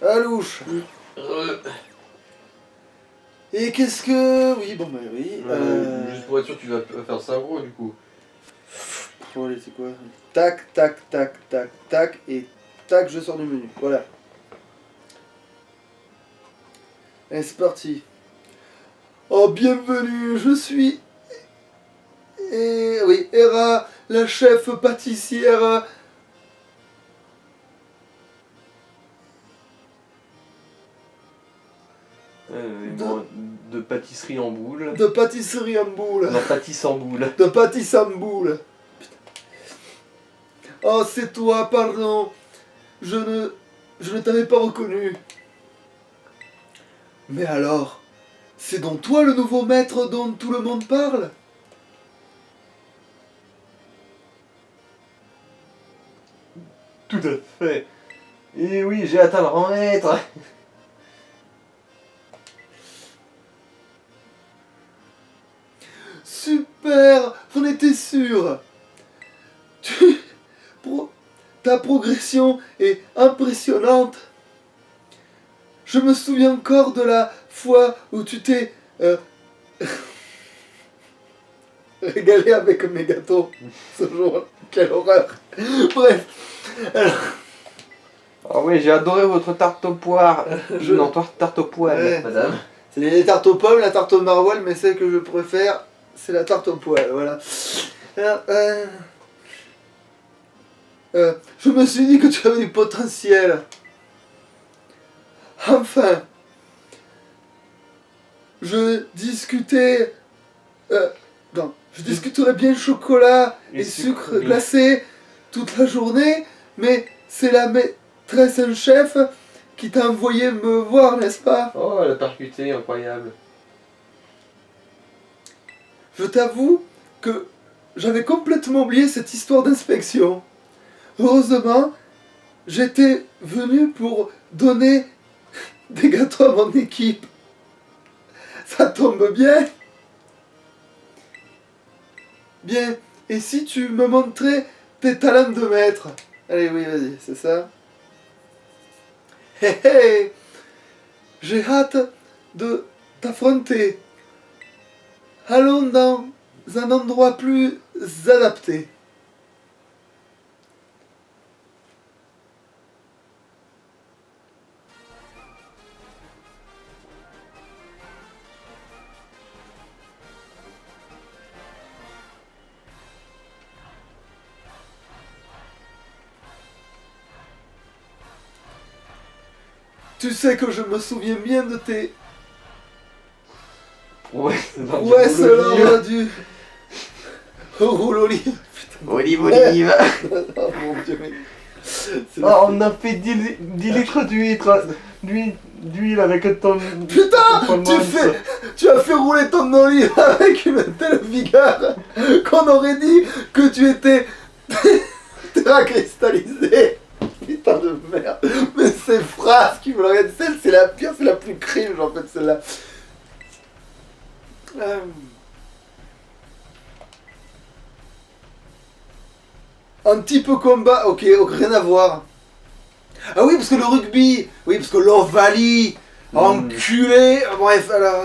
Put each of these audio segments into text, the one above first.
Alouche. Et qu'est-ce que... Oui, bon bah oui. Juste pour être sûr, tu vas faire ça gros du coup. Bon allez, c'est quoi? Tac, tac, tac, tac, tac, et tac, je sors du menu. Voilà. Allez, c'est parti. Oh, bienvenue, je suis... oui, Hera, la chef pâtissière... De pâtisserie en boule. De pâtisserie en boule. Non, pâtisse en boule. De pâtisse en boule. Oh, c'est toi, pardon. Je ne t'avais pas reconnu. Mais alors, c'est donc toi le nouveau maître dont tout le monde parle? Tout à fait. Et oui, j'ai atteint le rang maître. Super, j'en étais sûr. Ta progression est impressionnante. Je me souviens encore de la fois où tu t'es régalé avec mes gâteaux ce jour. Quelle horreur. Bref. Alors... Ah oui, j'ai adoré votre tarte aux poires. Non, tarte aux poils, ouais, madame. C'est les tartes aux pommes, la tarte au maroilles, mais celle que je préfère, c'est la tarte aux poils, voilà. Alors, je me suis dit que tu avais du potentiel. Enfin, je discutais... je discuterais bien chocolat et sucre glacé toute la journée, mais c'est la maîtresse en chef qui t'a envoyé me voir, n'est-ce pas? Oh, elle a percuté, incroyable. Je t'avoue que j'avais complètement oublié cette histoire d'inspection. Heureusement, j'étais venu pour donner des gâteaux à mon équipe. Ça tombe bien. Bien, et si tu me montrais tes talents de maître? Allez, oui, vas-y, c'est ça. Hé hé, j'ai hâte de t'affronter. Allons dans un endroit plus adapté. Tu sais que je me souviens bien de tes... Ouais, c'est l'heure du... Roule olive. Olive, olive. Oh mon dieu, mais... Oh, on a fait 10 litres d'huile avec ton... Putain, tu as fait rouler ton olive avec une telle vigueur qu'on aurait dit que tu étais cristallisé. Putain de merde. Mais ces phrases qui me le regardent, celle c'est la pire, c'est la plus cringe en fait celle-là. Un type combat, ok, rien à voir. Ah oui, parce que le rugby, oui, parce que l'Ovalie, enculé, bref, alors...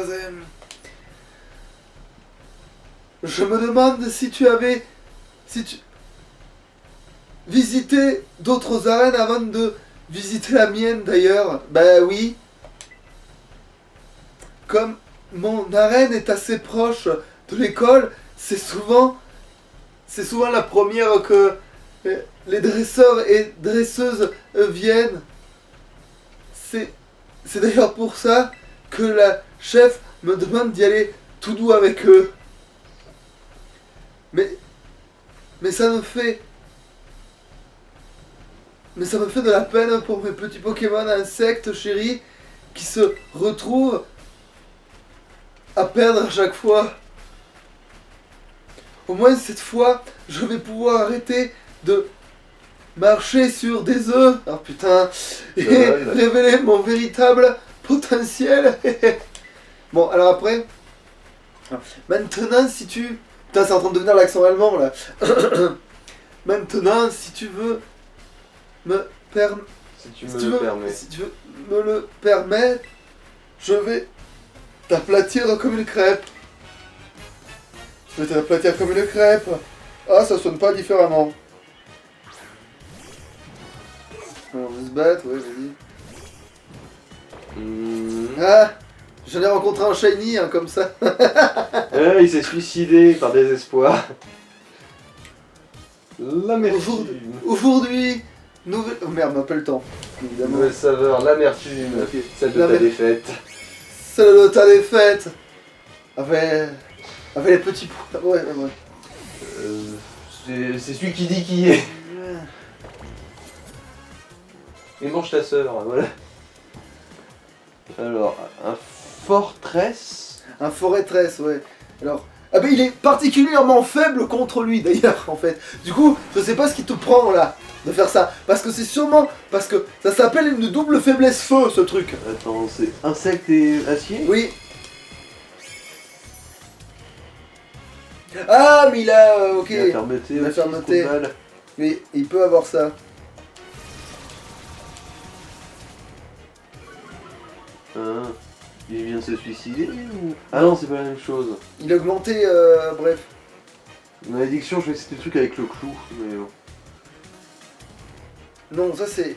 Je me demande si tu avais... visité d'autres arènes avant de visiter la mienne d'ailleurs. Ben oui. Comme mon arène est assez proche de l'école, c'est souvent la première que les dresseurs et dresseuses viennent. C'est d'ailleurs pour ça que la chef me demande d'y aller tout doux avec eux. Mais ça me fait de la peine pour mes petits Pokémon insectes chéris qui se retrouvent à perdre à chaque fois. Au moins cette fois, je vais pouvoir arrêter de marcher sur des œufs. Ah putain. Et révéler mon véritable potentiel. Bon, alors après. Maintenant, si tu... Putain, c'est en train de devenir l'accent allemand, là. Maintenant, si tu veux me Si tu Si me tu le veux- permets. si tu me le permets, je vais t'aplatir comme une crêpe. Je vais t'aplatir comme une crêpe. Ah, ça sonne pas différemment. Alors, on va se battre, ouais, vas-y. Ah, j'en ai rencontré un shiny, hein, comme ça. Il s'est suicidé par désespoir. L'amertume. Aujourd'hui, nouvelle... Oh merde, on n'a pas le temps, évidemment. Nouvelle saveur, l'amertume. Ok. Celle de ta défaite. Celle de ta défaite. Avec les petits points. Ouais, ouais, ouais. C'est celui qui dit qui est. Et mange ta sœur, voilà. Alors, un fortress. Un fortress, ouais. Alors, ah ben il est particulièrement faible contre lui d'ailleurs, en fait. Du coup, je sais pas ce qui te prend là de faire ça, parce que c'est sûrement parce que ça s'appelle une double faiblesse feu, ce truc. Attends, c'est insecte et acier. Oui. Ah, mais il a, ok. Il a fermeté Il a aussi, fermeté. ce coup de balle. Mais il peut avoir ça. Hein, il vient de se suicider ou... Ah non, c'est pas la même chose. Il a augmenté, bref. Malédiction, je croyais que c'était le truc avec le clou, mais bon. Non, ça c'est.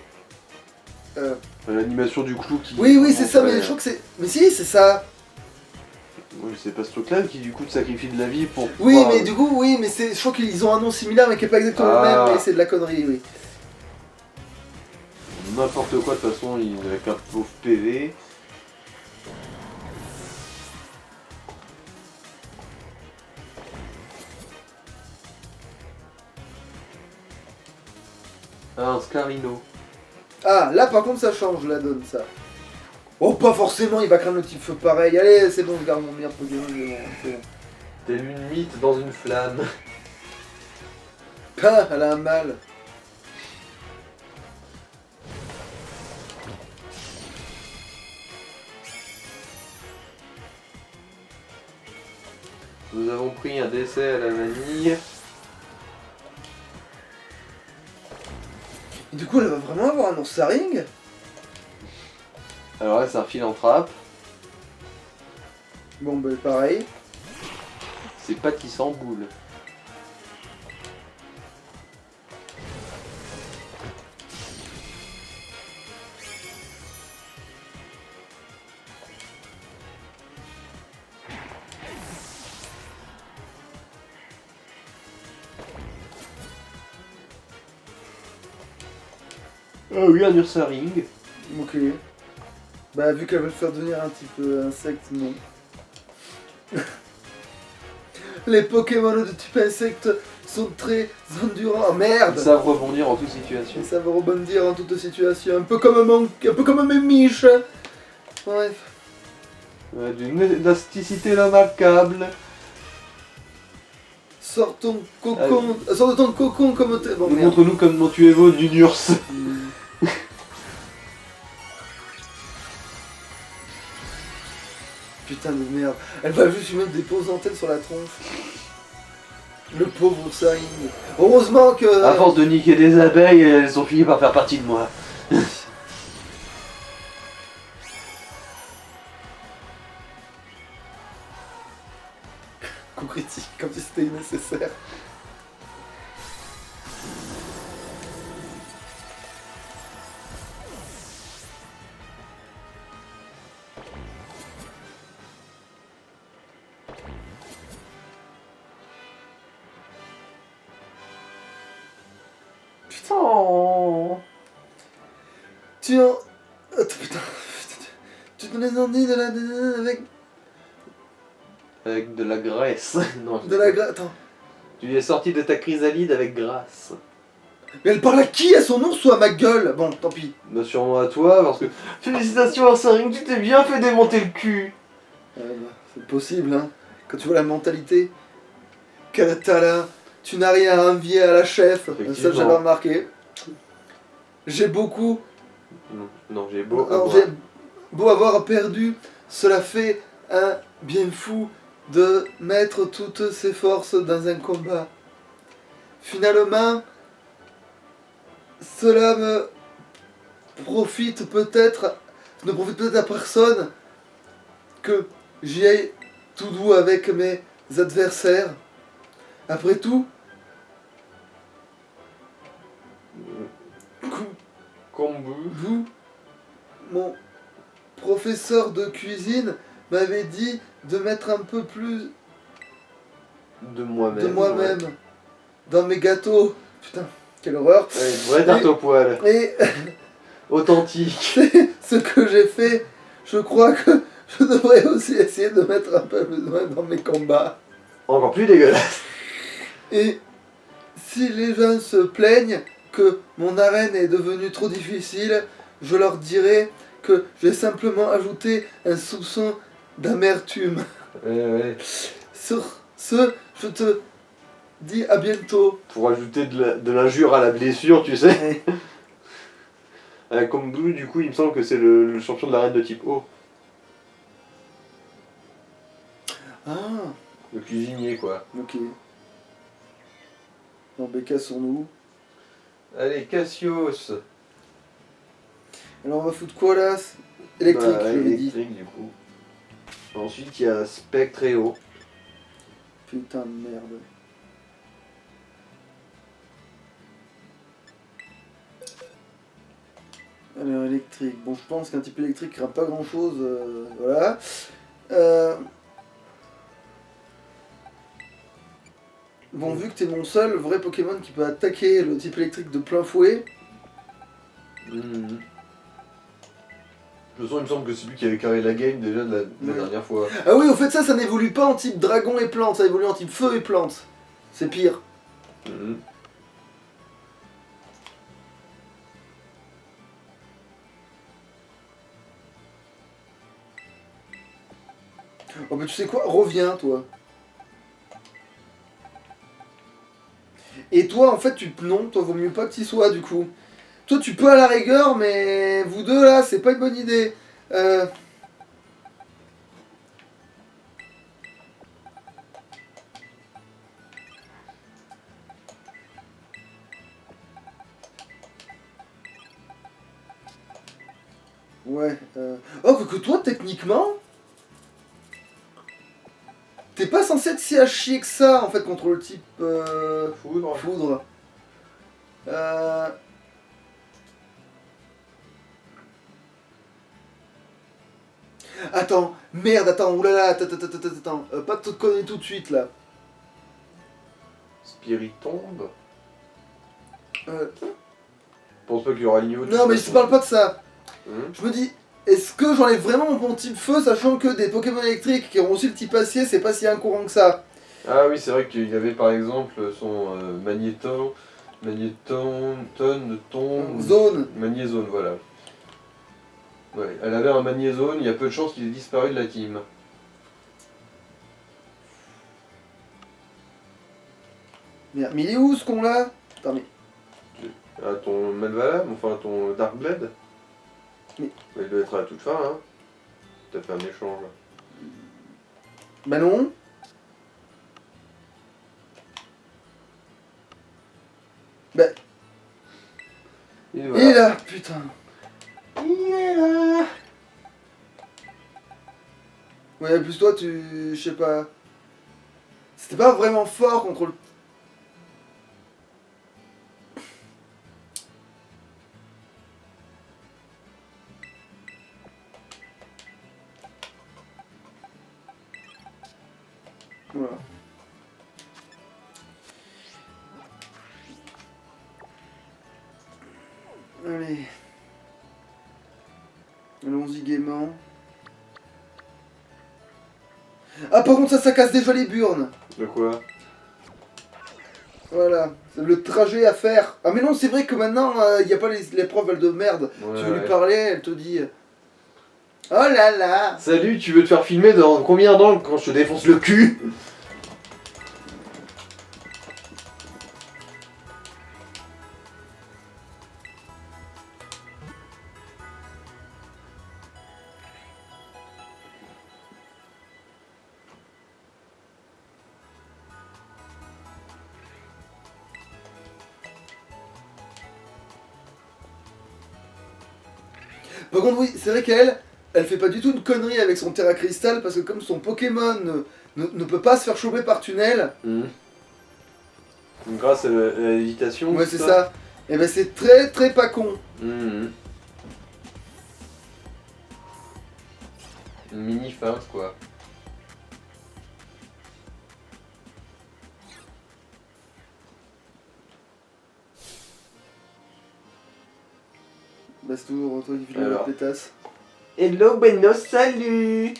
L'animation du clou qui... Oui, oui, c'est ça, mais Ouais. je crois que c'est. Mais si, c'est ça. Oui, c'est pas ce truc-là qui du coup te sacrifie de la vie pour... Oui, pouvoir- mais du coup, oui, mais c'est. Je crois qu'ils ont un nom similaire, mais qui est pas exactement le Ah. même, mais c'est de la connerie, oui. N'importe quoi, de toute façon, avec un pauvre PV. Ah, un Scarino. Ah, là par contre, ça change la donne, ça. Oh, pas forcément, il va craindre le type feu pareil. Allez, c'est bon, je garde mon meilleur Pokémon, c'est bon. T'es une mythe dans une flamme. Ah, elle a un mal. Nous avons pris un décès à la vanille. Et du coup, elle va vraiment avoir un Ursaring. Alors là, c'est un philanthrope. Bon, bah pareil. C'est pas qui s'emboule. Ah oui, un Ursaring. Ok. Bah, vu qu'elle veut le faire devenir un type insecte, non. Les Pokémon de type insecte sont très endurants. Oh merde! Ils savent rebondir en toute situation. Et ça va rebondir en toute situation. Un peu comme un peu comme un mémiche. Bref. D'une élasticité remarquable. Sors ton cocon. Sors de ton cocon comme t'es. Bon, merde. Montre-nous comment tu évolues d'une Urs. Putain de merde. Elle va juste lui mettre des pauses d'antenne sur la tronche. Le pauvre Ursaring. Heureusement que. À force de niquer des abeilles, elles ont fini par faire partie de moi. Coup critique, comme si c'était nécessaire. Putain. Oh. Tu en. Attends, putain. Tu t'en es envie de la. Avec Avec de la graisse. Non, de la graisse. Attends. Tu es sorti de ta chrysalide avec grâce. Mais elle parle à qui? À son ours ou à ma gueule? Bon, tant pis. Bah sûrement à toi, parce que... Félicitations Ursaring, tu t'es bien fait démonter le cul. Bah, c'est possible, hein. Quand tu vois la mentalité. Katala, tu n'as rien à envier à la chef. Ça, Effectivement. j'avais remarqué. J'ai beaucoup. Non, j'ai beau Non, avoir... j'ai beau avoir perdu, cela fait un bien fou de mettre toutes ses forces dans un combat. Finalement, cela me profite peut-être à personne, que j'y aille tout doux avec mes adversaires. Après tout, Kombu. vous, mon professeur de cuisine, m'avait dit de mettre un peu plus De moi-même. de moi-même dans mes gâteaux. Putain, quelle horreur. Ouais, vraie tarte au poil. Et Authentique. ce que j'ai fait, je crois que je devrais aussi essayer de mettre un peu plus de moi dans mes combats. Encore plus dégueulasse. Et si les gens se plaignent que mon arène est devenue trop difficile, je leur dirai que j'ai simplement ajouté un soupçon d'amertume. Ouais. Sur ce, je te dis à bientôt. Pour ajouter de l'injure à la blessure, tu sais. Kombu, du coup, il me semble que c'est le champion de l'arène de type O. Ah, Le cuisinier, quoi. ok. Bon, ben cassons-nous. Allez, Cassius. Alors on va foutre quoi là? Électrique, Bah, je l'avais dit. électrique, du coup. Ensuite, il y a Spectre et O. Putain de merde. Alors électrique. Bon, je pense qu'un type électrique craint pas grand chose. Voilà. Bon, vu que t'es mon seul vrai Pokémon qui peut attaquer le type électrique de plein fouet. Mhm. De toute façon, il me semble que c'est lui qui avait carré la game déjà de la Ouais. dernière fois. Ah oui, au fait, ça n'évolue pas en type dragon et plante, ça évolue en type feu et plante. C'est pire. Mhm. Oh, mais tu sais quoi? Reviens, toi. Et toi, en fait, non, toi, vaut mieux pas que tu sois, du coup. Toi, tu peux à la rigueur, mais vous deux, là, c'est pas une bonne idée. Ouais. Oh, que toi, techniquement, t'es pas censé être si à chier que ça, en fait, contre le type Foudre. foudre. Attends, merde, attends, oulala, attends. Pas de te connaître tout de suite, là. Spiritombe. Euh, Je pense pas qu'il y aura l'IO. non, mais je te parle pas de ça. Mhm. Je me dis, est-ce que j'enlève vraiment mon bon type feu, sachant que des Pokémon électriques qui ont aussi le type acier, c'est pas si courant que ça. Ah oui, c'est vrai qu'il y avait par exemple son Zone. Magnézone, voilà. Ouais, elle avait un Magnézone, il y a peu de chances qu'il ait disparu de la team. Merde, mais il est où ce con là? Attends, mais. Ah, ton Malvala, enfin ton Darkblade. Mais- Il doit être à la toute fin, hein. T'as fait un échange. Bah non. Bah, Et il est voilà. là, putain. Il est là. Ouais, plus toi, je sais pas. C'était pas vraiment fort contre le. Voilà. Allez. Allons-y gaiement. Ah, par contre, ça casse déjà les burnes. De quoi? Voilà. C'est le trajet à faire. Ah, mais non, c'est vrai que maintenant, il n'y a pas les preuves de merde. Ouais, Tu veux lui ouais. parler, elle te dit. Oh là là. Salut, tu veux te faire filmer dans combien d'angles quand je te défonce le cul? Par contre, oui, c'est vrai qu'elle, elle fait pas du tout une connerie avec son Terra Cristal parce que comme son Pokémon ne peut pas se faire choper par tunnel, Donc, grâce à la lévitation. ouais, c'est ça. Et ben c'est très très pas con. Une mini feinte quoi. Bastour, toi qui fais la Alors. pétasse. Hello, bueno, salut.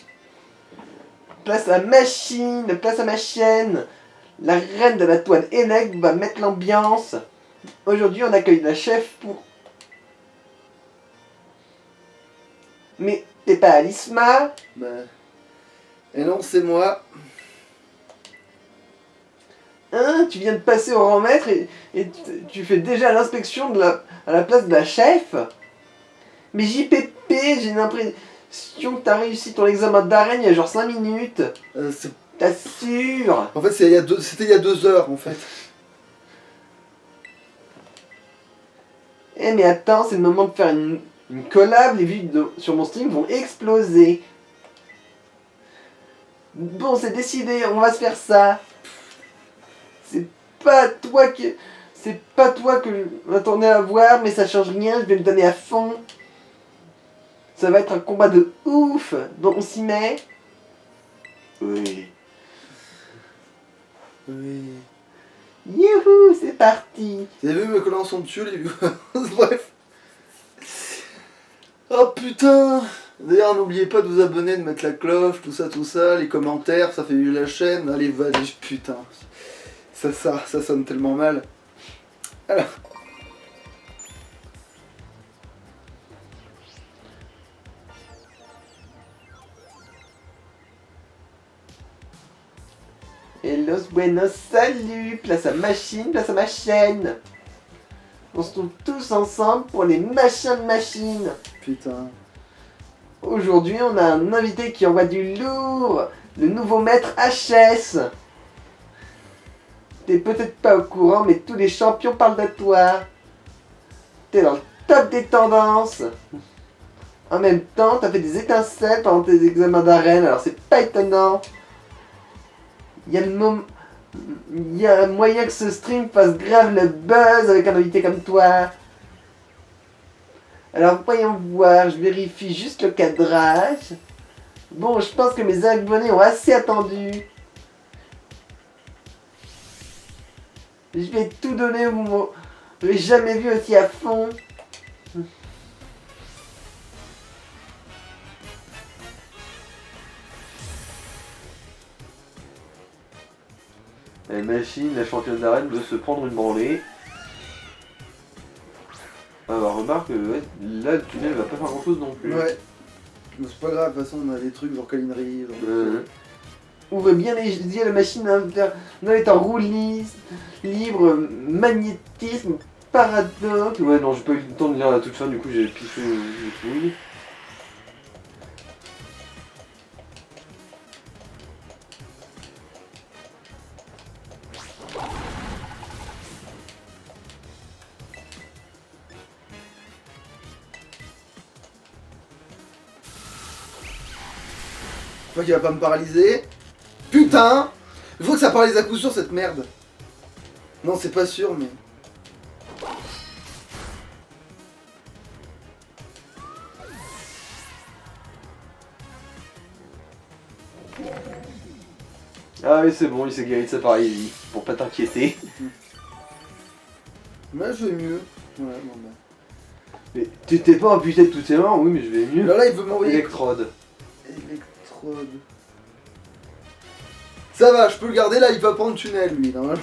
Place à machine, place à ma chaîne. La reine de la toile Enec va mettre l'ambiance. Aujourd'hui, on accueille la chef pour... Mais t'es pas Alisma? Bah. Et non, c'est moi. Hein? Tu viens de passer au rang maître et tu fais déjà l'inspection à la place de la chef? Mais JPP, j'ai l'impression que t'as réussi ton examen d'arène il y a genre 5 minutes. T'assures? En fait, c'était il y a 2 heures en fait. Eh mais attends, c'est le moment de faire une collab, les vues sur mon stream vont exploser. Bon, c'est décidé, on va se faire ça. C'est pas toi que je m'attendais à voir, mais ça change rien, je vais me donner à fond. Ça va être un combat de ouf. Bon, on s'y met? Oui. Oui. Youhou, c'est parti. Vous avez vu mes collants sont dessus, les viewers. Bref. Oh putain. D'ailleurs, n'oubliez pas de vous abonner, de mettre la cloche, tout ça, les commentaires, ça fait vivre la chaîne. Allez, vas-y, putain. Ça sonne tellement mal. Alors. Hello, buenos, salut. Place à machine, place à ma chaîne. On se trouve tous ensemble pour les machins de machine. Putain. Aujourd'hui, on a un invité qui envoie du lourd. Le nouveau maître HS. T'es peut-être pas au courant, mais tous les champions parlent de toi. T'es dans le top des tendances. En même temps, t'as fait des étincelles pendant tes examens d'arène, alors c'est pas étonnant. Il y a moyen que ce stream fasse grave le buzz avec un invité comme toi. Alors voyons voir, je vérifie juste le cadrage. Bon, je pense que mes abonnés ont assez attendu. Je vais tout donner, vous m'aurez jamais vu aussi à fond. La machine, la championne d'arène veut se prendre une branlée. Alors remarque, ouais, là le tunnel va pas faire grand chose non plus. Ouais. Mais c'est pas grave, de toute façon, on a des trucs genre câlinerie. Ouvrez bien les yeux, la machine est en roue libre, magnétisme, paradoxe. Ouais, non, j'ai pas eu le temps de lire la toute fin, du coup j'ai piffé le truc. Je crois qu'il va pas me paralyser. Putain. Il faut que ça paralyse à coup sûr cette merde. Non, c'est pas sûr, mais... Ah oui, c'est bon, il s'est guéri de sa paralysie, pour pas t'inquiéter. Là, je vais mieux. Ouais, bon bah. Mais t'étais pas amputé de toutes tes mains? Oui, mais je vais mieux. Là, il veut m'envoyer... Électrode. Électrode... Ça va, je peux le garder, là, il va prendre tunnel, lui, normalement.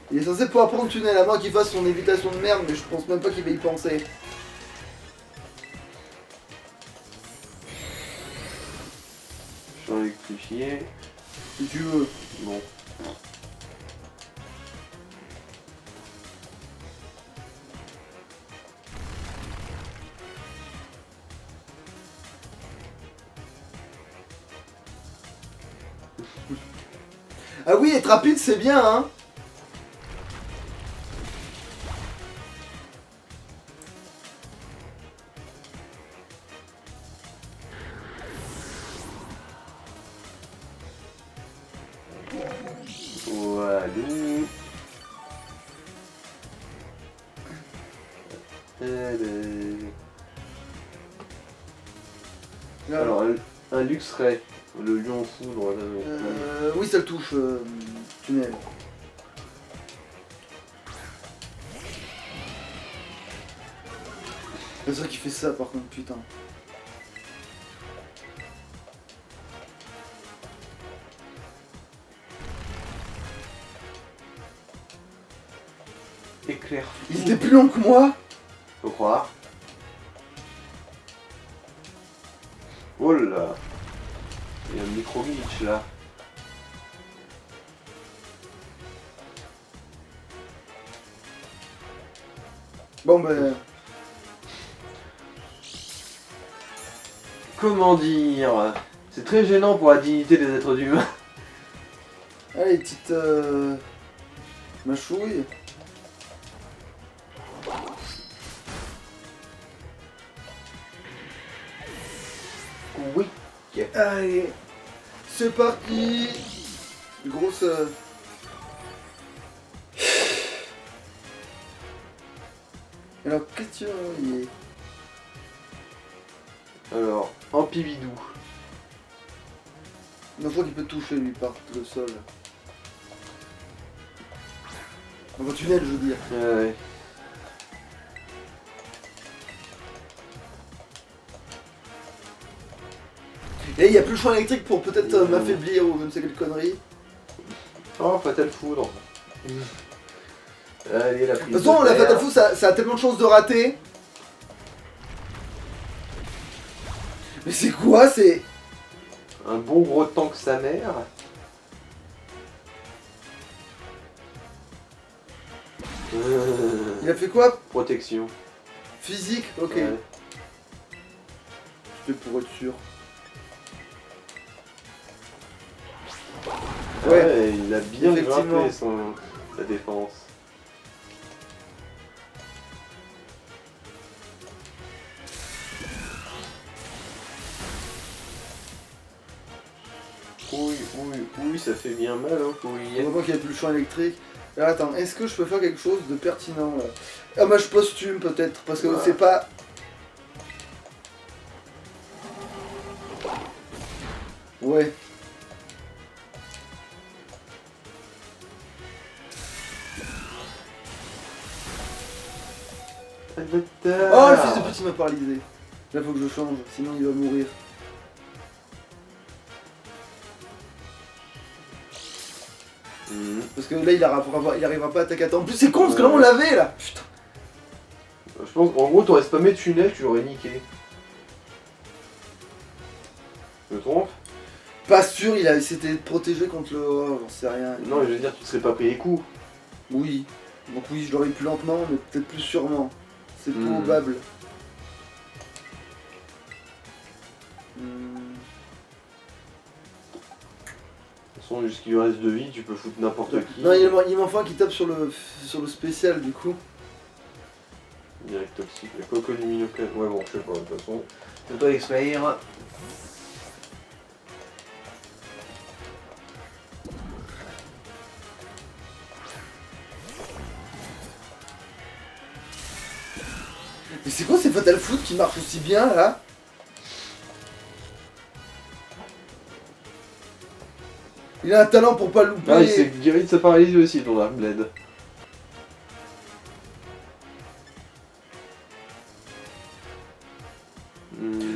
Il est censé pouvoir prendre tunnel, à moins qu'il fasse son évitation de merde, mais je pense même pas qu'il va y penser. Champ électrifié. Si tu veux. Bon. Ah oui, être rapide, c'est bien, hein. Mmh. Là, Alors, un Luxray, le lion foudre. oui, ça le touche, tunnel. C'est ça qui fait ça par contre, putain. Éclair. Il était plus long que moi. Faut croire. Oh là là. Il y a un micro glitch là. Bon ben, Comment dire? C'est très gênant pour la dignité des êtres humains. allez petite mâchouille. Oui. Allez, c'est parti. Grosse. Alors qu'est-ce que tu veux envoyer? Alors, Ampibidou. Non, je crois qu'il peut toucher lui par le sol. Enfin, tunnel, je veux dire. Ouais. Et il y a plus le champ électrique pour peut-être m'affaiblir ou je ne sais quelle connerie. Oh, Fatal Foudre. Allez, la prise. De toute façon, la Fatal Foudre, ça a tellement de chances de rater. Mais c'est quoi? C'est. Un bon gros tank sa mère. Il a fait quoi? Protection. Physique? Ok. Ouais. Je fais pour être sûr. Ouais, il a bien Effectivement. grimpé sa défense. Oui, ça fait bien mal, hein, oui. Heureusement qu'il n'y a plus le champ électrique. Alors attends, est-ce que je peux faire quelque chose de pertinent là? Ah bah je posthume peut-être, parce que Ouais. c'est pas... Ouais. Oh le fils de pute il m'a paralysé. Là faut que je change, sinon il va mourir. Parce que là il arrivera pas à attaquer à temps. En plus c'est con parce que là on l'avait là. Putain. Je pense qu'en gros t'aurais spammé tunnel, tu l'aurais niqué. Je me trompe? Pas sûr, il s'était protégé contre le... Oh, j'en sais rien. Non, mais je veux dire, tu te serais pas pris les coups. Oui. Donc oui, je l'aurais eu plus lentement, mais peut-être plus sûrement. C'est Hmm. probable. De toute façon, jusqu'il lui reste de vie, tu peux foutre n'importe qui. Non, il m'en faut un qui tape sur le spécial du coup. Direct toxique, le coco luminocal. Ouais, bon, je sais pas, de toute façon. Je dois expire. Mais c'est quoi ces Fatal Foot qui marchent aussi bien là? Il a un talent pour pas le louper. Ah, il s'est guéri de sa paralysie aussi, ton arme bled.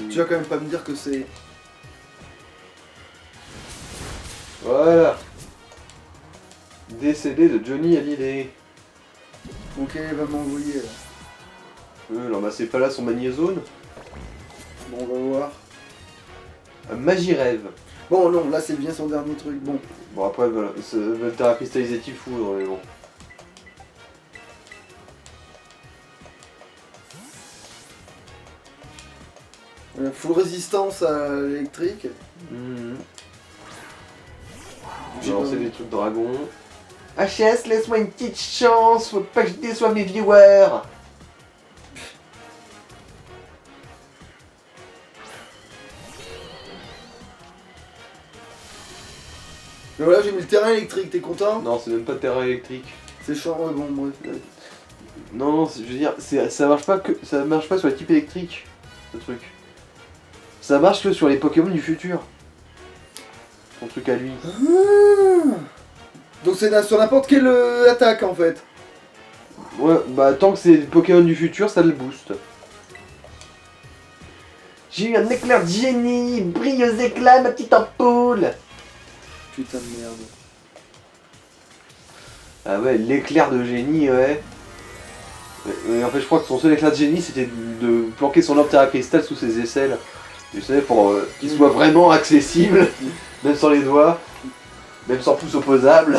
Tu vas quand même pas me dire que c'est... Voilà. Décédé de Johnny Hallyday. Ok, il va m'envoyer là. Non, bah c'est pas là son magnézone. Bon, on va voir. Magirève. Bon, non, là c'est bien son dernier truc. Bon. Bon, après, voilà, c'est Voltara cristallisatif foudre, mais bon. Full résistance à l'électrique. J'ai lancé des trucs dragon. HS, laisse-moi une petite chance, faut pas que je déçoive mes viewers. Mais voilà, j'ai mis le terrain électrique, t'es content? Non, c'est même pas terrain électrique. C'est chiant, ouais, bon, bref. Non, non, je veux dire, ça marche pas sur les types électriques, ce truc. Ça marche que sur les Pokémon du futur. Son truc à lui. Ah. Donc c'est sur n'importe quelle attaque en fait. Ouais, bah tant que c'est des Pokémon du futur, ça le booste. J'ai eu un éclair de génie, brille aux éclats, ma petite ampoule. Putain de merde. Ah ouais, l'éclair de génie, ouais. En fait, je crois que son seul éclair de génie, c'était de planquer son orbe Terra Cristal sous ses aisselles. Tu sais, pour qu'il soit vraiment accessible, même sans les doigts, même sans pouce opposable.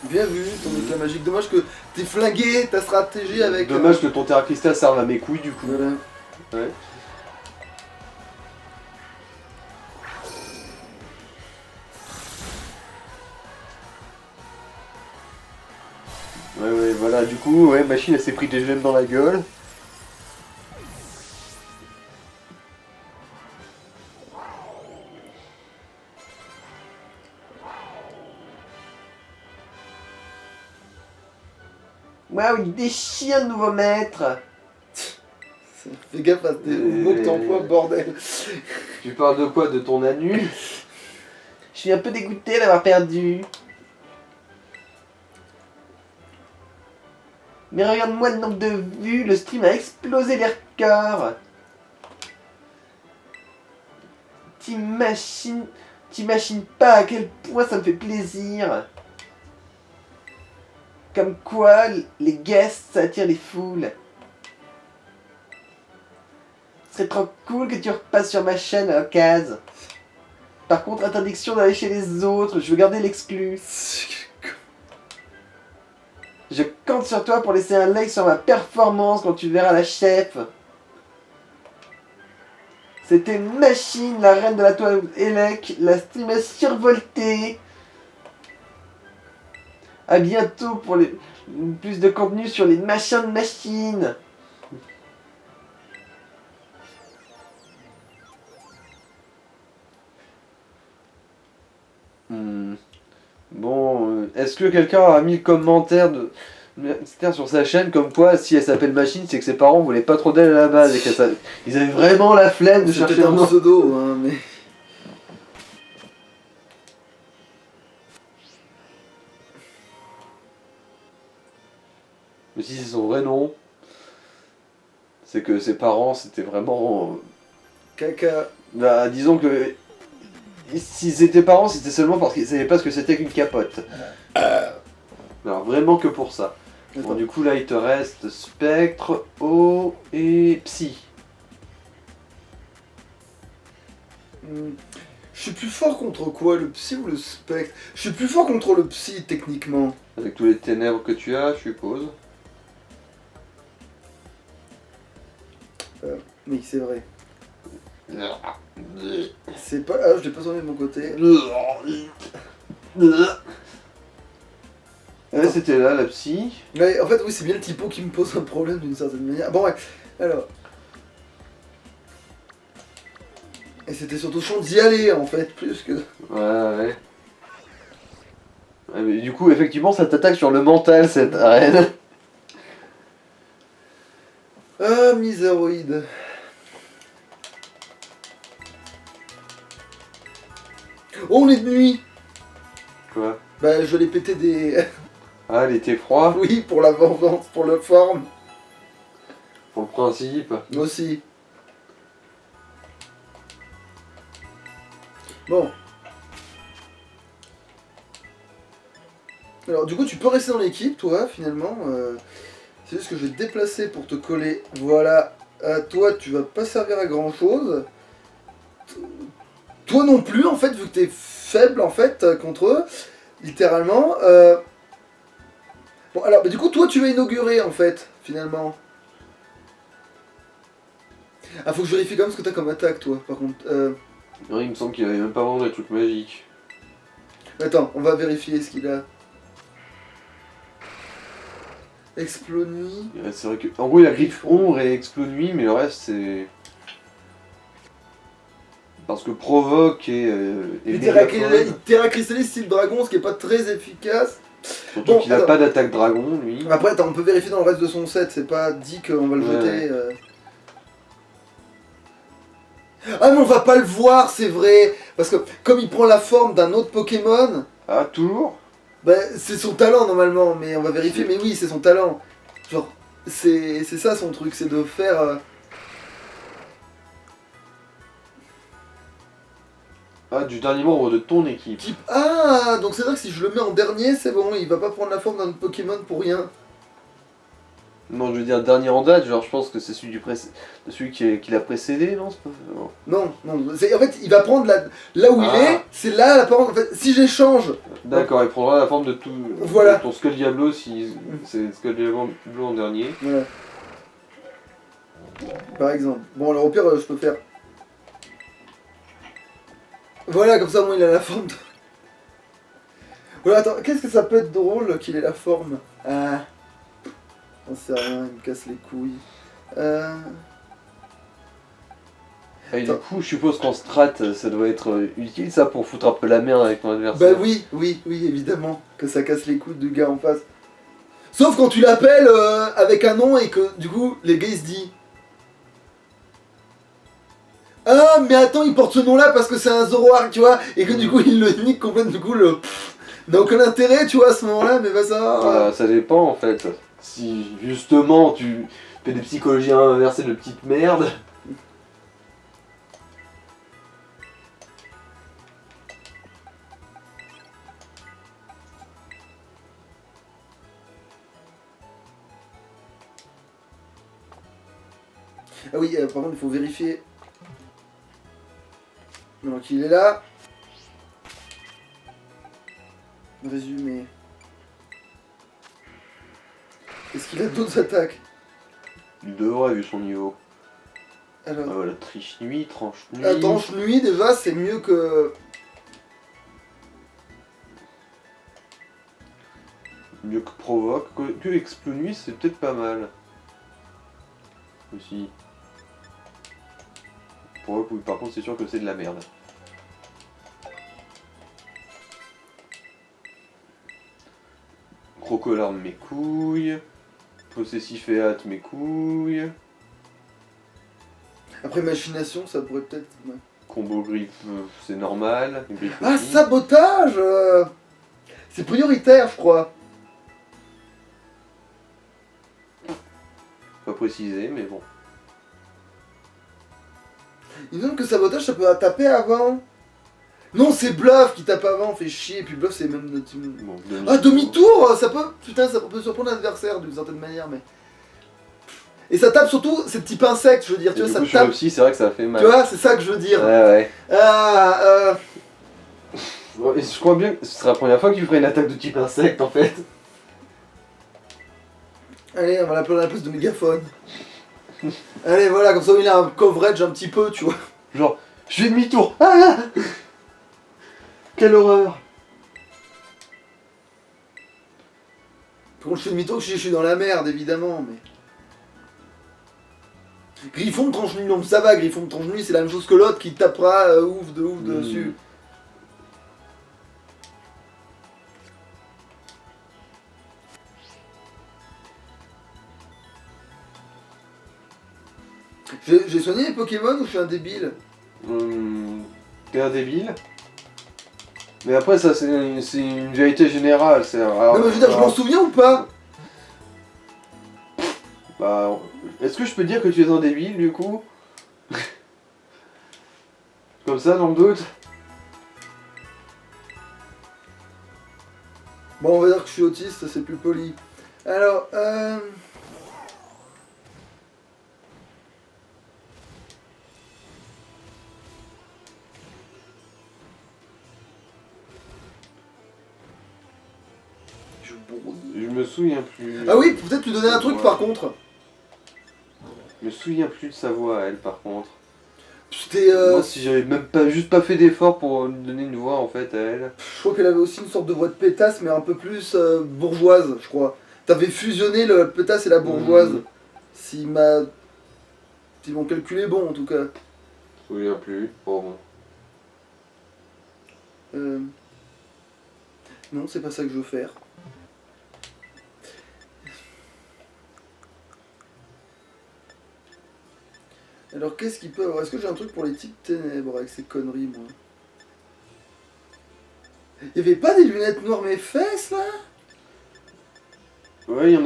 Bien vu, ton éclat magique. Dommage que t'aies flingué ta stratégie avec. Dommage que ton Terra Cristal serve à mes couilles, du coup. Voilà. Ouais. Ouais, voilà, du coup, ouais, Machine, elle s'est pris des gemmes dans la gueule. Waouh, il déchire le nouveau maître. Fais gaffe à tes mots que t'emploies, bordel. Tu parles de quoi? De ton anus? Je suis un peu dégoûté d'avoir perdu. Mais regarde-moi le nombre de vues, le stream a explosé les records. T'imagines pas à quel point ça me fait plaisir. Comme quoi, les guests, ça attire les foules. Ce serait trop cool que tu repasses sur ma chaîne à l'occasion. Par contre, interdiction d'aller chez les autres, je veux garder l'exclu. Je compte sur toi pour laisser un like sur ma performance quand tu verras la chef. C'était Machine, la reine de la toile Elec, la streamer survoltée. A bientôt pour plus de contenu sur les machins de Machine. Bon, est-ce que quelqu'un a mis le commentaire sur sa chaîne comme quoi si elle s'appelle Machine, c'est que ses parents voulaient pas trop d'elle à la base et ils avaient vraiment la flemme de chercher C'était un un nom. pseudo, hein, mais. Mais si c'est son vrai nom, c'est que ses parents c'était vraiment. Caca. Bah, disons que. S'ils étaient parents, c'était seulement parce qu'ils savaient pas ce que c'était qu'une capote. Alors vraiment que pour ça. Bon, du coup là il te reste Spectre, O et Psy. Je suis plus fort contre quoi, le psy ou le spectre? Je suis plus fort contre le psy techniquement. Avec tous les ténèbres que tu as, je suppose. Oui, c'est vrai. C'est pas. Ah, je l'ai pas tourné de mon côté. Ouais, c'était là la Psy. Ouais, en fait, oui, c'est bien le typo qui me pose un problème d'une certaine manière. Bon, ouais, alors. Et c'était surtout chiant d'y aller en fait, plus que. Ouais. Ouais, mais du coup, effectivement, ça t'attaque sur le mental cette arène. Ah, miséroïde. Oh, on est de nuit. Quoi? Bah, je l'ai pété des. Ah, elle était froid. Oui, pour la vengeance, pour la forme. Pour le principe. Aussi. Bon. Alors, du coup, tu peux rester dans l'équipe, toi, finalement. C'est juste que je vais te déplacer pour te coller. Voilà. Toi, tu vas pas servir à grand chose. Toi non plus, en fait, vu que t'es faible, en fait, contre eux. Littéralement. Bon, alors, bah, du coup, toi, tu vas inaugurer, en fait, finalement. Ah, faut que je vérifie quand même ce que t'as comme attaque, toi, par contre. Non, il me semble qu'il avait même pas vendu des trucs magiques. Attends, on va vérifier ce qu'il a. Explo Nuit. C'est vrai que. En gros, il a griffe ombre et explo nuit, mais le reste, c'est. Parce que provoque et mégaphone. Terra Crystalis style dragon, ce qui est pas très efficace. Surtout Bon, qu'il a attends. pas d'attaque dragon, lui. Après, attends, on peut vérifier dans le reste de son set, c'est pas dit qu'on va le Ouais, jeter. Ah, mais on va pas le voir, c'est vrai. Parce que comme il prend la forme d'un autre Pokémon, Ah, toujours bah, c'est son talent normalement, mais on va vérifier. Mais oui, c'est son talent. Genre, c'est ça son truc, c'est de faire. Ah, du dernier membre de ton équipe. Type. Ah, donc c'est vrai que si je le mets en dernier, c'est bon, il va pas prendre la forme d'un autre Pokémon pour rien. Non, je veux dire dernier en date, genre je pense que c'est celui qui l'a précédé, non, c'est pas... non. Non. En fait, il va prendre là où il Ah. est, c'est là la forme. En fait, si j'échange. D'accord, il prendra la forme de tout Voilà. de ton Skull Diablo si c'est Skull Diablo en dernier. Voilà. Par exemple. Bon, alors au pire, je peux faire. Voilà, comme ça, au moins, il a la forme de. Voilà, attends, qu'est-ce que ça peut être drôle qu'il ait la forme. J'en sais rien, il me casse les couilles. Et du coup, je suppose qu'en strat, ça doit être utile ça pour foutre un peu la merde avec ton adversaire. Bah oui, évidemment, que ça casse les couilles du gars en face. Sauf quand tu l'appelles avec un nom et que du coup, les gars ils se disent. Ah, mais attends, il porte ce nom-là parce que c'est un Zoroark, tu vois, et que du coup, il le nique complètement, du coup, n'a aucun intérêt, tu vois, à ce moment-là, mais va savoir. Ça dépend en fait. Si justement tu fais des psychologies inversées de petites merdes. Ah oui, par contre, il faut vérifier. Donc, il est là. Résumé. Est-ce qu'il a d'autres attaques? Il devrait vu son niveau. Alors. Ah voilà, triche nuit, tranche nuit. Tranche nuit, déjà, c'est mieux que. Mieux que provoque. Que explo nuit, c'est peut-être pas mal. Aussi. Provoque, oui, par contre, c'est sûr que c'est de la merde. Crocolarme, mes couilles. Possessif et hâte, mes couilles. Après, machination, ça pourrait peut-être. Ouais. Combo griffe, c'est normal. Griffe Ah, aussi. sabotage c'est prioritaire, je crois. Pas précisé, mais bon. Il me semble que sabotage, ça peut taper avant. Non, c'est bluff qui tape avant, fait chier. Et puis bluff, c'est même. Bon, Ah, demi-tour, ça peut. Putain, ça peut surprendre l'adversaire d'une certaine manière, mais. Et ça tape surtout ces petits insectes, je veux dire, Et tu vois, du ça coup, sur tape. le psy, c'est vrai que ça fait mal. Tu vois, c'est ça que je veux dire. Ouais. Ah, Et je crois bien que ce sera la première fois que tu ferais une attaque de type insecte en fait. Allez, on va l'appeler à la place de mégaphone. Allez, voilà, comme ça il a un coverage un petit peu, tu vois. Genre, je fais demi-tour. Ah quelle horreur. Quand je fais demi-tour, je suis dans la merde, évidemment, mais. Griffon de tranche nuit, non, ça va, Griffon de tranche nuit, c'est la même chose que l'autre qui tapera ouf dessus. J'ai soigné les Pokémon ou je suis un débile? T'es un débile. Mais après, ça, c'est une vérité générale. Non, mais je veux dire, je m'en souviens ou pas? Bah, est-ce que je peux dire que tu es un débile du coup? Comme ça, dans le doute. Bon, on va dire que je suis autiste, c'est plus poli. Alors, Je me souviens plus. Ah oui, peut-être lui donner un truc Ouais. par contre. Je me souviens plus de sa voix à elle par contre. C'était. Moi, si j'avais même pas juste pas fait d'effort pour lui donner une voix en fait à elle. Je crois qu'elle avait aussi une sorte de voix de pétasse, mais un peu plus bourgeoise, je crois. t'avais fusionné le pétasse et la bourgeoise. Si mon calcul est bon en tout cas. Je me souviens plus. Bon. Non, c'est pas ça que je veux faire. Alors qu'est-ce qu'il peut avoir? Est-ce que j'ai un truc pour les types ténèbres avec ces conneries, moi? Y'avait pas des lunettes noires mes fesses là? Ouais, on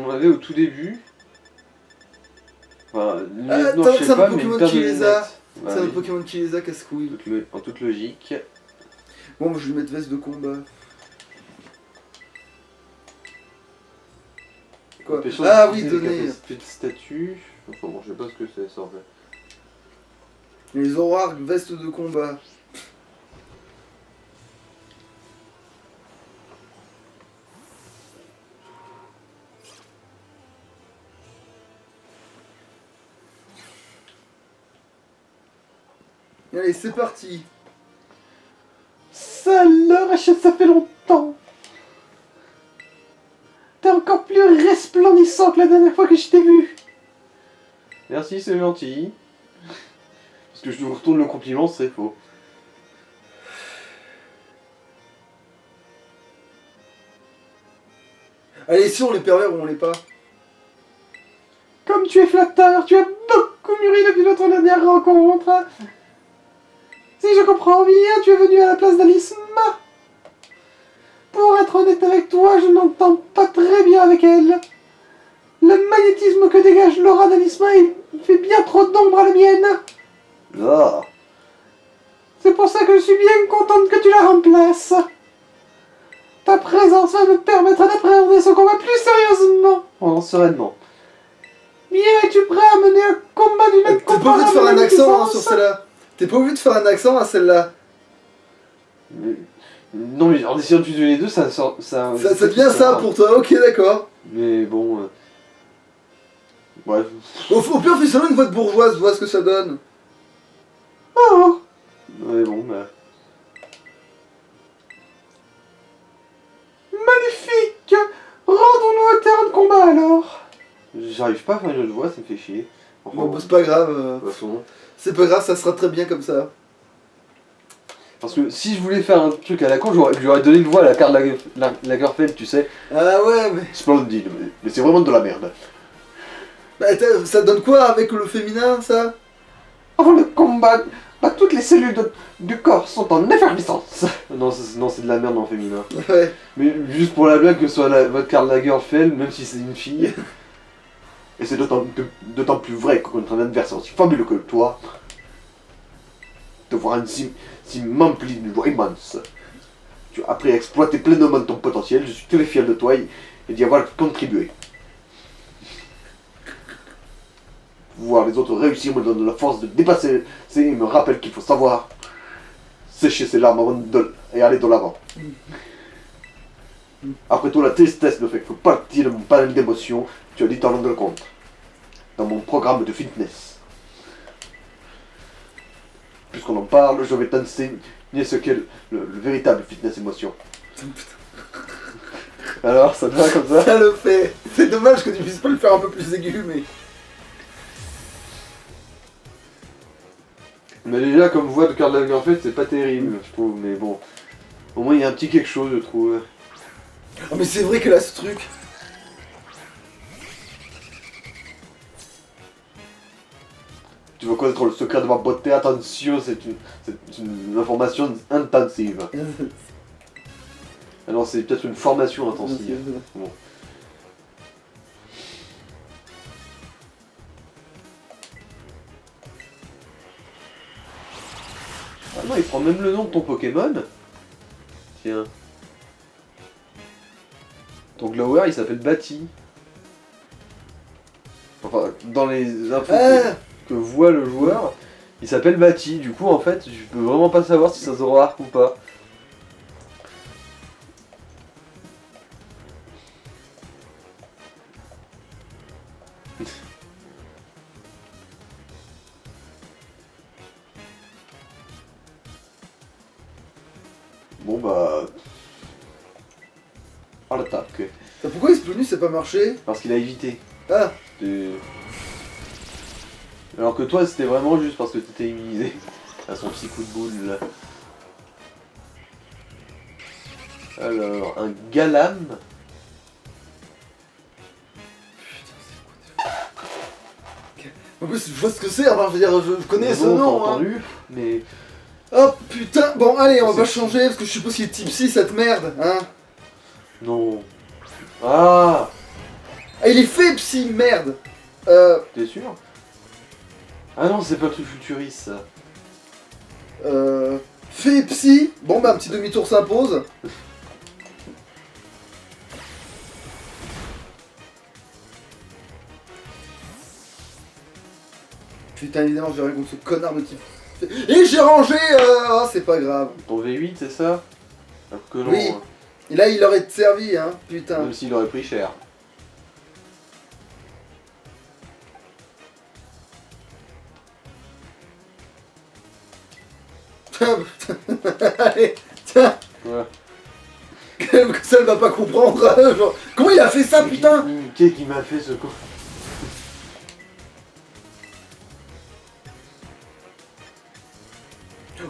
en avait au tout début. Enfin, lunettes noires, attends, je c'est sais un pas, mais Pokémon une paire de qui les a. lunettes. Bah C'est un oui, Pokémon qui les a, casse-couille. en toute logique. Bon, moi, je vais lui mettre veste de combat. Quoi? Empêchant Ah oui, d'utiliser les donner. capacités de statut. Enfin bon, je sais pas ce que c'est ça en fait. Les Zoroark, veste de combat. Allez, c'est parti. Alors, ça fait longtemps. T'es encore plus resplendissant que la dernière fois que je t'ai vu. Merci, c'est gentil. Parce que je vous retourne le compliment, c'est faux. Allez, si on les pervers ou on les pas. Comme tu es flatteur, tu as beaucoup mûri depuis notre dernière rencontre. Si je comprends bien, tu es venu à la place d'Alisma. Pour être honnête avec toi, je n'entends pas très bien avec elle. Le magnétisme que dégage l'aura d'Alisma, il fait bien trop d'ombre à la mienne. Ah. C'est pour ça que je suis bien contente que tu la remplaces. Ta présence va me permettre d'appréhender ce combat plus sérieusement. Oh, sereinement. Bien, es-tu prêt à mener un combat d'une T'es pas obligé de faire un accent hein, sur celle-là. T'es pas obligé de faire un accent à celle-là. Non, mais en essayant de fusionner les deux, ça sort. Ça devient ça pour toi, ok, d'accord. Mais bon. Bref. Au pire, fais seulement une voix de bourgeoise, vois ce que ça donne. Oh, Ouais, bon, bah. magnifique. Rendons-nous au terrain de combat alors. J'arrive pas à faire une autre voix, ça me fait chier. Enfin, Bon, bah, c'est pas grave. de toute façon. C'est pas grave, ça sera très bien comme ça. Parce que si je voulais faire un truc à la con, j'aurais donné une voix à la Karl Lagerfeld, tu sais. Ah ouais, mais. Splendide, mais c'est vraiment de la merde. Bah, ça donne quoi avec le féminin, ça? Avant le combat, toutes les cellules du corps sont en effervescence. Non, c'est de la merde en féminin. Ouais. Mais juste pour la blague que ce soit votre Karl Lagerfeld, même si c'est une fille. Et c'est d'autant plus vrai que contre un adversaire aussi fabuleux que toi, de voir un si rempli de joie immense. Tu as appris à exploiter pleinement ton potentiel, je suis très fier de toi et d'y avoir contribué. Voir les autres réussir me donne la force de dépasser et me rappelle qu'il faut savoir sécher ses larmes et aller de l'avant. Après tout, la tristesse ne fait que partie de mon panel d'émotions, tu as dit t'en rendre compte. Dans mon programme de fitness. Puisqu'on en parle, je vais t'enseigner ce qu'est le véritable fitness émotion. Alors, ça te va comme ça? Ça le fait. C'est dommage que tu puisses pas le faire un peu plus aigu, mais. Mais déjà, comme voix de Karl Lagerfeld, c'est pas terrible, je trouve, mais bon. Au moins, il y a un petit quelque chose, je trouve. Oh, mais c'est vrai qu'elle a ce truc. Tu veux connaître le secret de ma beauté? Attention, c'est une information intensive. Alors, c'est peut-être une formation intensive. Bon. Ah non, il prend même le nom de ton Pokémon. Tiens. Ton Glower, il s'appelle Bati. Enfin, dans les infos que voit le joueur, il s'appelle Bati. Du coup, en fait, je peux vraiment pas savoir si ça se arc ou pas. Bon bah... À l'attaque. Pourquoi Espionus ça n'a pas marché? Parce qu'il a évité. Ah, Alors que toi, c'était vraiment juste parce que t'étais immunisé à son petit coup de boule là. Alors, un Galam. en plus je vois ce que c'est, enfin je veux dire, je connais ce Non, nom. t'as Hein. entendu, mais Oh putain, bon allez, on va C'est- changer parce que je suppose qu'il est type 6 cette merde, hein. non. Ah, Ah, il est fait psy, merde. t'es sûr? Ah non, c'est pas le truc futuriste ça. Fait psy, bon bah un petit demi-tour s'impose. Putain, évidemment, j'ai rien contre ce connard de type. Et j'ai rangé, oh, c'est pas grave. Ton V8, c'est ça? Alors que non, Oui. hein. Et là, il aurait servi, hein, putain. Même s'il aurait pris cher. Allez, tiens, Ouais. que ça ne va pas comprendre. Genre, comment il a fait ça, putain? Qu'est-ce qui m'a fait ce coup?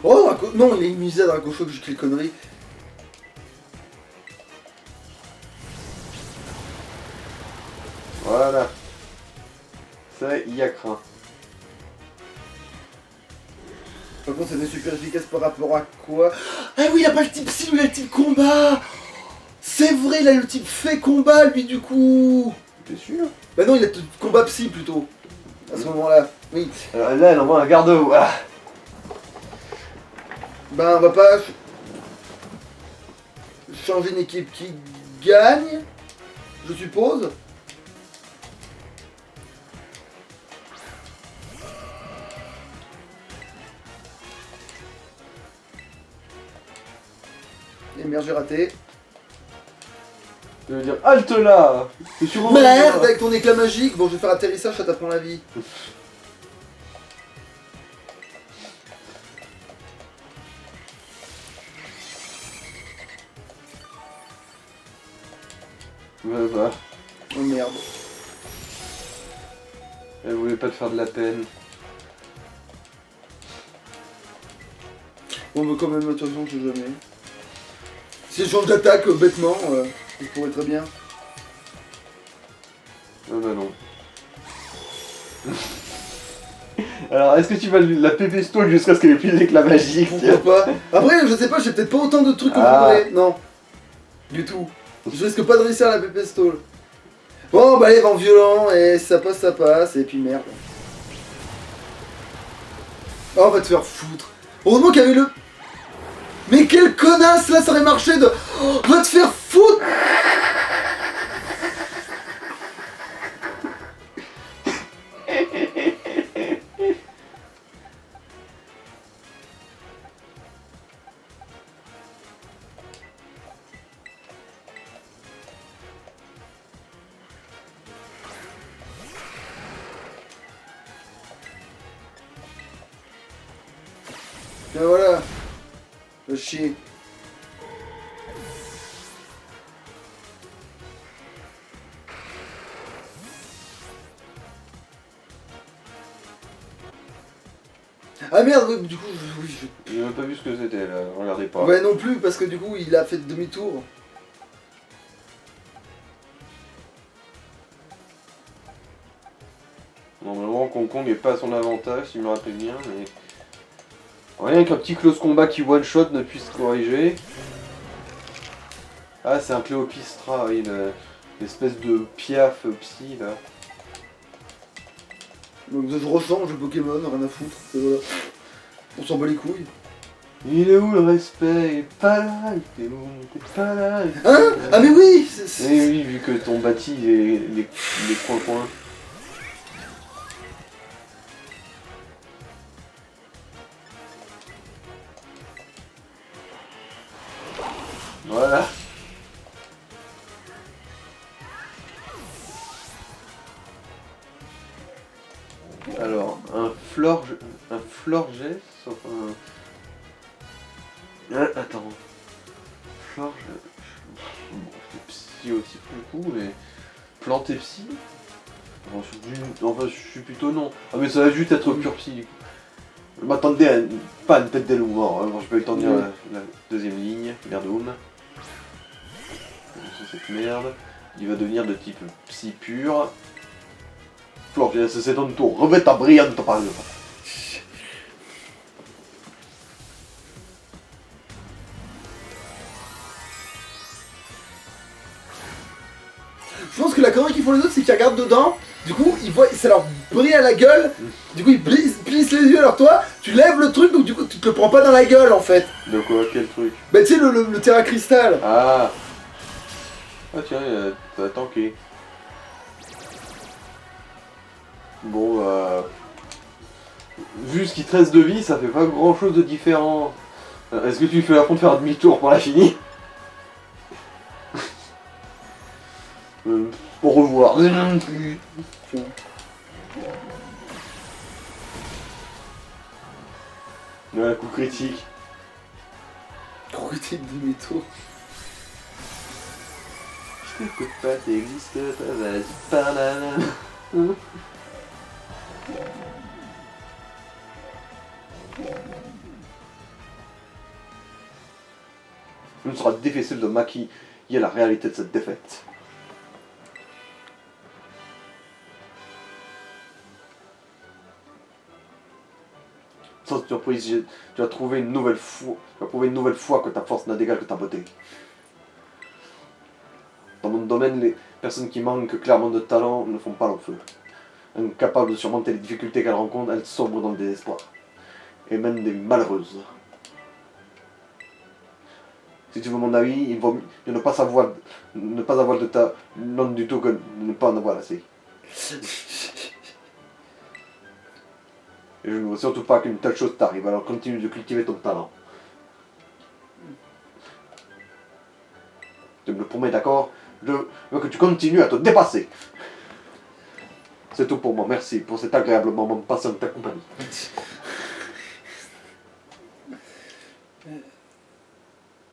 Oh, non, il est immunisé à Draco Shock, j'ai quelle connerie. Voilà. Ça, il y a craint. Par contre, c'était super efficace par rapport à quoi? Ah oui, il a pas le type psy, lui, il a le type combat. C'est vrai, il a le type fait combat, lui, du coup. T'es sûr? Bah non, il a le type combat psy, plutôt. À ce moment-là, oui. Alors là, elle envoie un garde-haut. Ah. Ben, on va pas changer une équipe qui gagne, je suppose. Et merde, j'ai raté. Je veux dire, halte là! T'es sûr? Merde, avec ton éclat magique. Bon, je vais faire atterrissage, ça t'apprend la vie. Ouais, bah, Oh merde. elle voulait pas te faire de la peine. Bon, mais quand même, attention, on sait jamais. Si je change d'attaque bêtement, ça pourrait très bien. Ah bah non. Alors, est-ce que tu vas la pépé stall jusqu'à ce qu'elle ait plus d'éclat magique? Pourquoi pas? Après, je sais pas, j'ai peut-être pas autant de trucs que je Ah. voudrais. Non. Du tout. Je risque pas de réussir à la pépé stall. Bon, bah allez, vent violent, et si ça passe, ça passe, et puis merde. Oh, on va te faire foutre. Heureusement qu'il y avait le... Mais quel connasse, là, ça aurait marché de... Oh, va te faire foutre. Et voilà. Le chier. Ah merde, oui, du coup, oui, J'ai même pas vu ce que c'était là, regardez pas. Ouais, non plus, parce que du coup, il a fait demi-tour. Normalement, Kong Kong est pas à son avantage, si je me rappelle bien, mais. Rien qu'un petit close combat qui one-shot ne puisse corriger. Ah, c'est un Cléopistra, oui, l'espèce de piaf psy là. Donc je rechange le Pokémon, rien à foutre. Et voilà. On s'en bat les couilles. Il est où le respect? Il est pas là, il est où? T'es pas là. Hein? Ah mais oui Eh oui, vu que ton bâti les coins-coins. Voilà. Alors, un Florges, sauf un... Ah, attends. Florges... Bon, c'est psy aussi plus. coup, mais plante et psy. Enfin, je suis plutôt non. Ah, mais ça va juste être pur psy, du coup. Je m'attendais à pas une tête d'éloignement, hein. Bon, je peux lui tenir la deuxième ligne, Merdoum. C'est cette merde. Il va devenir de type psy pur. Flore, c'est ton tour. Revêt ta brillante parure. Je pense que la connerie qu'ils font les autres, c'est qu'ils regardent dedans, du coup, ils voient, ça leur brille à la gueule, du coup, ils plissent les yeux, alors toi, tu lèves le truc, donc du coup, tu te le prends pas dans la gueule, en fait. De quoi? Quel truc? Bah, tu sais, le terra cristal. Ah. Ah tiens, t'as tanké. Bon, vu ce qui te reste de vie, ça fait pas grand chose de différent. Est-ce que tu fais l'affront de faire un demi-tour pour la finir? Au revoir. Ouais, coup critique. Critique demi-tour. Je t'écoute pas, t'existes pas, vas-y, banane. Il sera difficile de maquiller la réalité de cette défaite. Sans surprise, tu as trouvé une nouvelle fois. Tu as prouvé une nouvelle fois que ta force n'a d'égal que ta beauté. Dans mon domaine, les personnes qui manquent clairement de talent ne font pas long feu. Incapables de surmonter les difficultés qu'elles rencontrent, elles sombrent dans le désespoir. Et même des malheureuses. Si tu veux mon avis, il vaut mieux ne pas avoir de ta langue du tout que de ne pas en avoir assez. Et je ne veux surtout pas qu'une telle chose t'arrive, alors continue de cultiver ton talent. Tu me le promets, d'accord? Je veux que tu continues à te dépasser. C'est tout pour moi, merci pour cet agréable moment passé en ta compagnie.